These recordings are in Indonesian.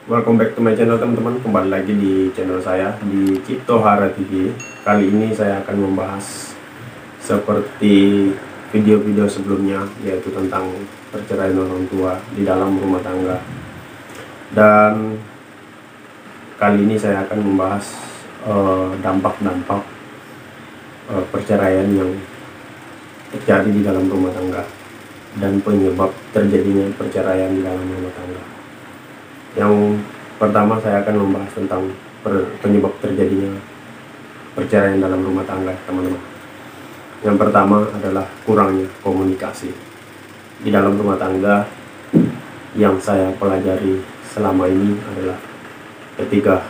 Welcome back to my channel teman-teman. Kembali lagi di channel saya di Cipto Hara TV. Kali ini saya akan membahas seperti video-video sebelumnya, yaitu tentang perceraian orang tua di dalam rumah tangga. Dan kali ini saya akan membahas dampak-dampak perceraian yang terjadi di dalam rumah tangga dan penyebab terjadinya perceraian di dalam rumah tangga. Yang pertama saya akan membahas tentang penyebab terjadinya perceraian dalam rumah tangga, teman-teman. Yang pertama adalah kurangnya komunikasi di dalam rumah tangga. Yang saya pelajari selama ini adalah ketika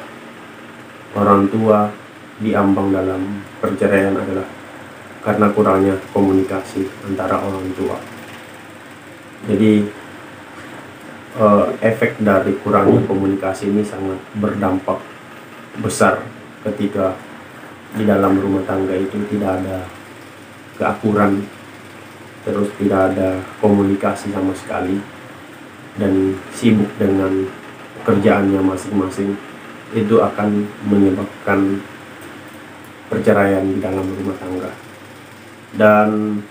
orang tua diambang dalam perceraian adalah karena kurangnya komunikasi antara orang tua. Jadi efek dari kurangnya komunikasi ini sangat berdampak besar ketika di dalam rumah tangga itu tidak ada keakuran, terus tidak ada komunikasi sama sekali, dan sibuk dengan pekerjaannya masing-masing. Itu akan menyebabkan perceraian di dalam rumah tangga. Dan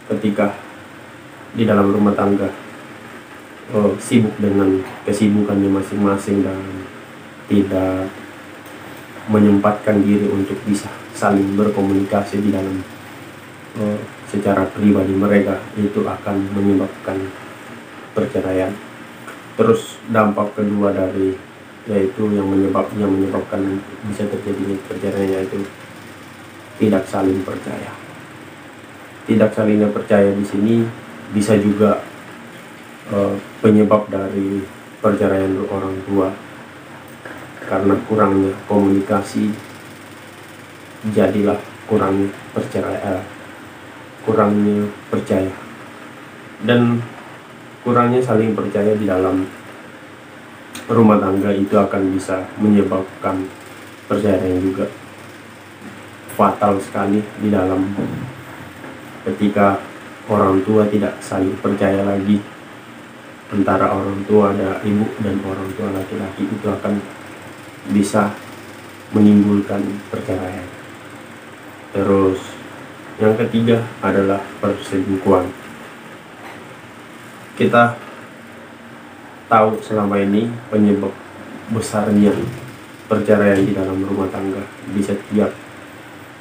ketika di dalam rumah tangga sibuk dengan kesibukannya masing-masing dan tidak menyempatkan diri untuk bisa saling berkomunikasi di dalam secara pribadi mereka, itu akan menyebabkan perceraian. Terus dampak kedua dari yaitu yang menyebabkan bisa terjadi perceraian, yaitu tidak saling percaya. Tidak salingnya percaya di sini bisa juga penyebab dari perceraian orang tua karena kurangnya komunikasi. Jadilah kurangnya percaya dan kurangnya saling percaya di dalam rumah tangga itu akan bisa menyebabkan perceraian juga. Fatal sekali di dalam ketika orang tua tidak saling percaya lagi. Antara orang tua ada ibu dan orang tua laki-laki, itu akan bisa menimbulkan perceraian. Terus yang ketiga adalah perselingkuhan. Kita tahu selama ini penyebab besarnya perceraian di dalam rumah tangga di setiap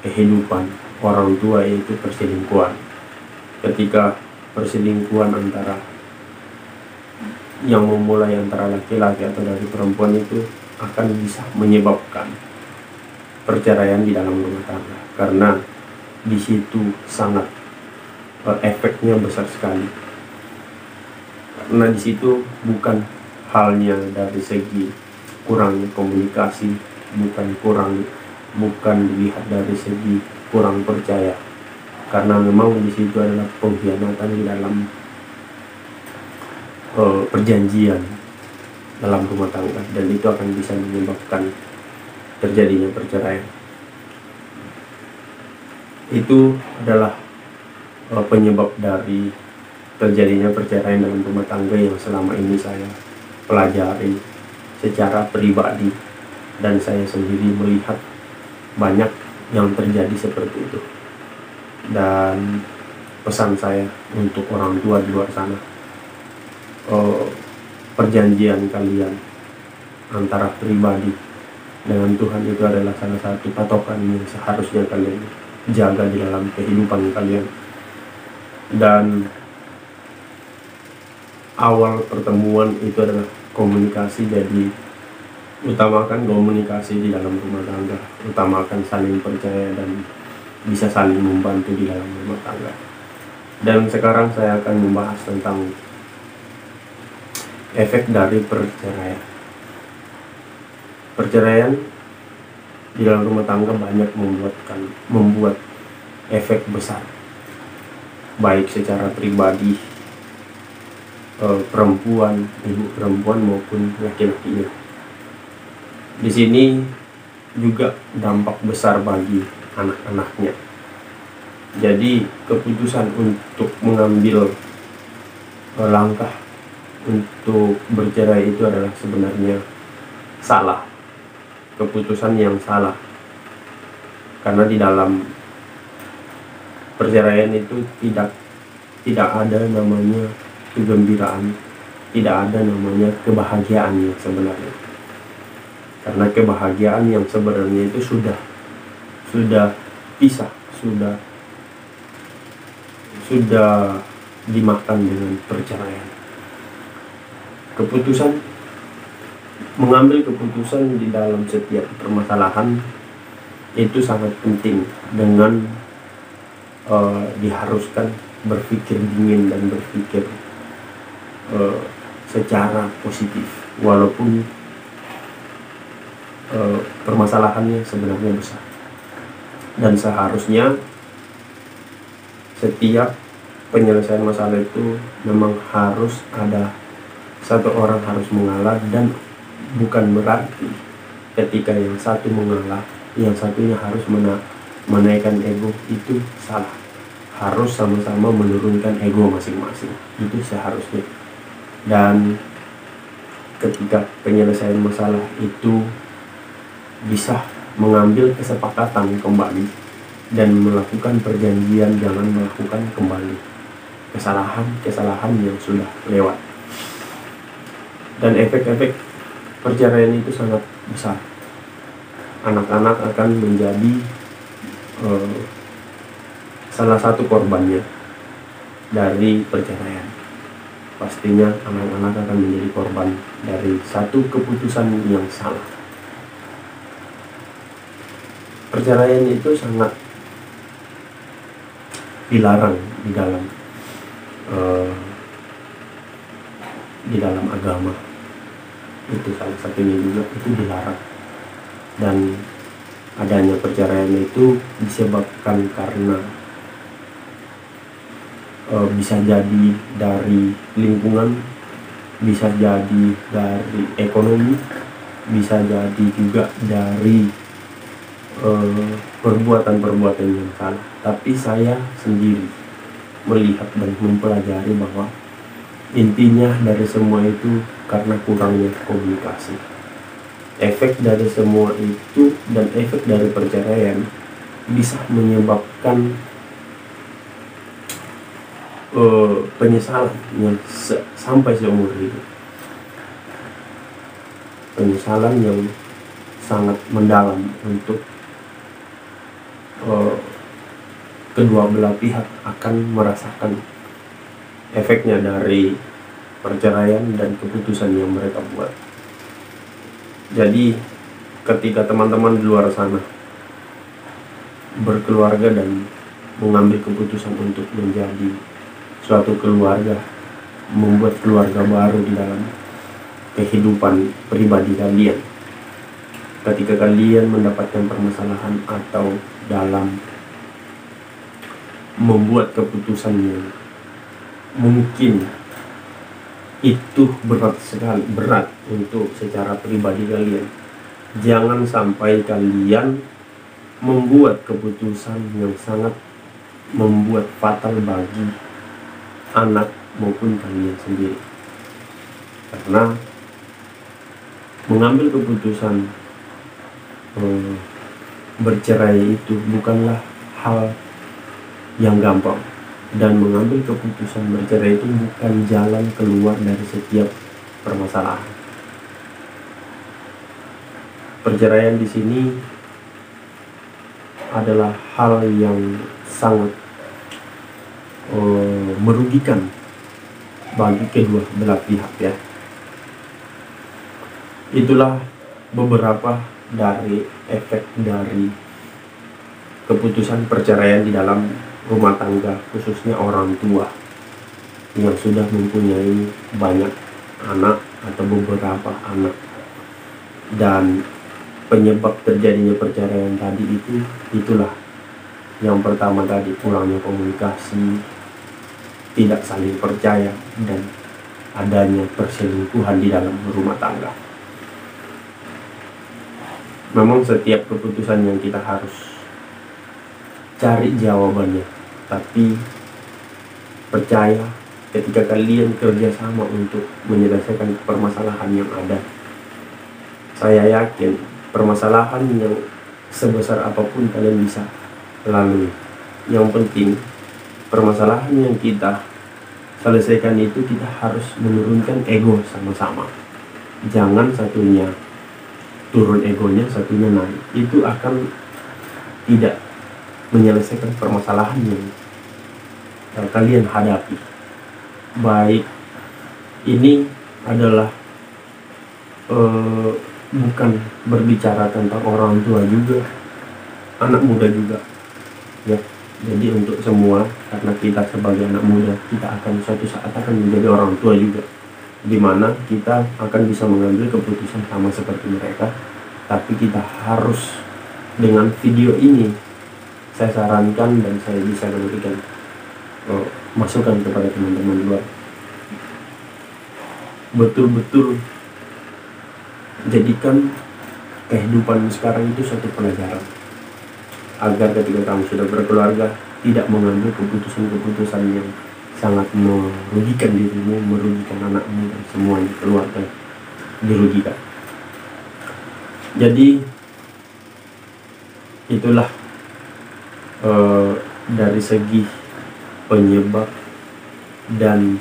kehidupan orang tua, yaitu perselingkuhan. Ketika perselingkuhan antara yang memulai antara laki-laki atau dari perempuan, itu akan bisa menyebabkan perceraian di dalam rumah tangga, karena di situ sangat efeknya besar sekali. Karena di situ bukan halnya dari segi kurangnya komunikasi, bukan dilihat dari segi kurang percaya, karena memang di situ adalah pengkhianatan di dalam perjanjian dalam rumah tangga, dan itu akan bisa menyebabkan terjadinya perceraian. Itu adalah penyebab dari terjadinya perceraian dalam rumah tangga yang selama ini saya pelajari secara pribadi, dan saya sendiri melihat banyak yang terjadi seperti itu. Dan pesan saya untuk orang tua di luar sana, perjanjian kalian antara pribadi dengan Tuhan itu adalah salah satu patokan yang seharusnya kalian jaga di dalam kehidupan kalian. Dan awal pertemuan itu adalah komunikasi, jadi utamakan komunikasi di dalam rumah tangga, utamakan saling percaya dan bisa saling membantu di dalam rumah tangga. Dan sekarang saya akan membahas tentang efek dari perceraian. Perceraian di dalam rumah tangga banyak membuat efek besar, baik secara pribadi ibu perempuan maupun laki-lakinya. Di sini juga dampak besar bagi anak-anaknya. Jadi keputusan untuk mengambil langkah untuk bercerai itu adalah sebenarnya salah, keputusan yang salah. Karena di dalam perceraian itu tidak ada namanya kegembiraan, tidak ada namanya kebahagiaan yang sebenarnya. Karena kebahagiaan yang sebenarnya itu sudah pisah, sudah dimakan dengan perceraian. Mengambil keputusan di dalam setiap permasalahan itu sangat penting, dengan diharuskan berpikir dingin dan berpikir secara positif, walaupun permasalahannya sebenarnya besar. Dan seharusnya setiap penyelesaian masalah itu memang harus ada satu orang harus mengalah, dan bukan berarti ketika yang satu mengalah yang satunya harus menaikkan ego. Itu salah. Harus sama-sama menurunkan ego masing-masing, itu seharusnya. Dan ketika penyelesaian masalah itu bisa mengambil kesepakatan kembali dan melakukan perjanjian jangan melakukan kembali kesalahan yang sudah lewat. Dan efek-efek perceraian itu sangat besar. Anak-anak akan menjadi salah satu korbannya dari perceraian. Pastinya anak-anak akan menjadi korban dari satu keputusan yang salah. Perceraian itu sangat dilarang di dalam agama. Itu salah satunya juga, itu dilarang. Dan adanya perceraian itu disebabkan karena bisa jadi dari lingkungan, bisa jadi dari ekonomi, bisa jadi juga dari perbuatan-perbuatan yang salah. Tapi saya sendiri melihat dan mempelajari bahwa intinya dari semua itu karena kurangnya komunikasi. Efek dari semua itu dan efek dari perceraian bisa menyebabkan penyesalan yang sampai seumur hidup. Penyesalan yang sangat mendalam untuk kedua belah pihak akan merasakan efeknya dari perceraian dan keputusan yang mereka buat. Jadi ketika teman-teman di luar sana berkeluarga dan mengambil keputusan untuk menjadi suatu keluarga, membuat keluarga baru di dalam kehidupan pribadi kalian, ketika kalian mendapatkan permasalahan atau dalam membuat keputusan yang mungkin itu berat untuk secara pribadi kalian, jangan sampai kalian membuat keputusan yang sangat membuat fatal bagi anak maupun kalian sendiri. Karena mengambil keputusan bercerai itu bukanlah hal yang gampang, dan mengambil keputusan bercerai itu bukan jalan keluar dari setiap permasalahan. Perceraian di sini adalah hal yang sangat merugikan bagi kedua belah pihak, ya. Itulah beberapa dari efek dari keputusan perceraian di dalam rumah tangga, khususnya orang tua yang sudah mempunyai banyak anak atau beberapa anak. Dan penyebab terjadinya perceraian tadi itulah yang pertama tadi, kurangnya komunikasi, tidak saling percaya, dan adanya perselingkuhan di dalam rumah tangga. Memang setiap keputusan yang kita harus cari jawabannya, tapi percaya ketika kalian kerjasama untuk menyelesaikan permasalahan yang ada. Saya yakin permasalahan yang sebesar apapun kalian bisa lalui. Yang penting permasalahan yang kita selesaikan itu kita harus menurunkan ego sama-sama. Jangan satunya turun egonya, satunya naik. Itu akan tidak menyelesaikan permasalahan yang kalian hadapi. Baik ini adalah bukan berbicara tentang orang tua juga, anak muda juga ya. Jadi untuk semua, karena kita sebagai anak muda, kita akan suatu saat akan menjadi orang tua juga, dimana kita akan bisa mengambil keputusan sama seperti mereka. Tapi kita harus, dengan video ini saya sarankan dan saya bisa memberikan masukan kepada teman-teman luar, betul-betul jadikan kehidupan sekarang itu suatu pelajaran, agar ketika kamu sudah berkeluarga tidak mengambil keputusan-keputusan yang sangat merugikan dirimu, merugikan anakmu, dan semuanya, keluarga dirugikan. Jadi itulah dari segi penyebab dan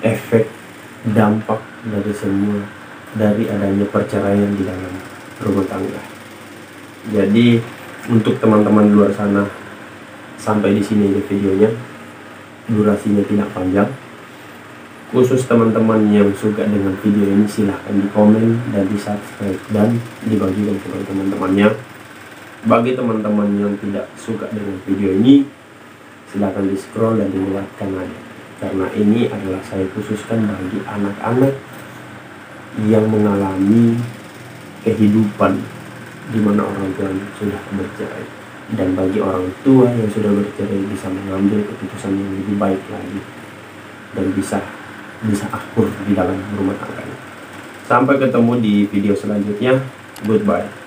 efek dampak dari semua, dari adanya perceraian di dalam rumah tangga. Jadi untuk teman-teman luar sana, sampai di sini videonya, durasinya tidak panjang. Khusus teman-teman yang suka dengan video ini, silahkan di komen dan di subscribe dan dibagikan kepada teman-temannya. Bagi teman-teman yang tidak suka dengan video ini, silahkan di scroll dan dilewatkan aja, karena ini adalah saya khususkan bagi anak-anak yang mengalami kehidupan di mana orang tua sudah bercerai, dan bagi orang tua yang sudah bercerai bisa mengambil keputusan yang lebih baik lagi dan bisa akur di dalam rumah tangganya. Sampai ketemu di video selanjutnya. Goodbye.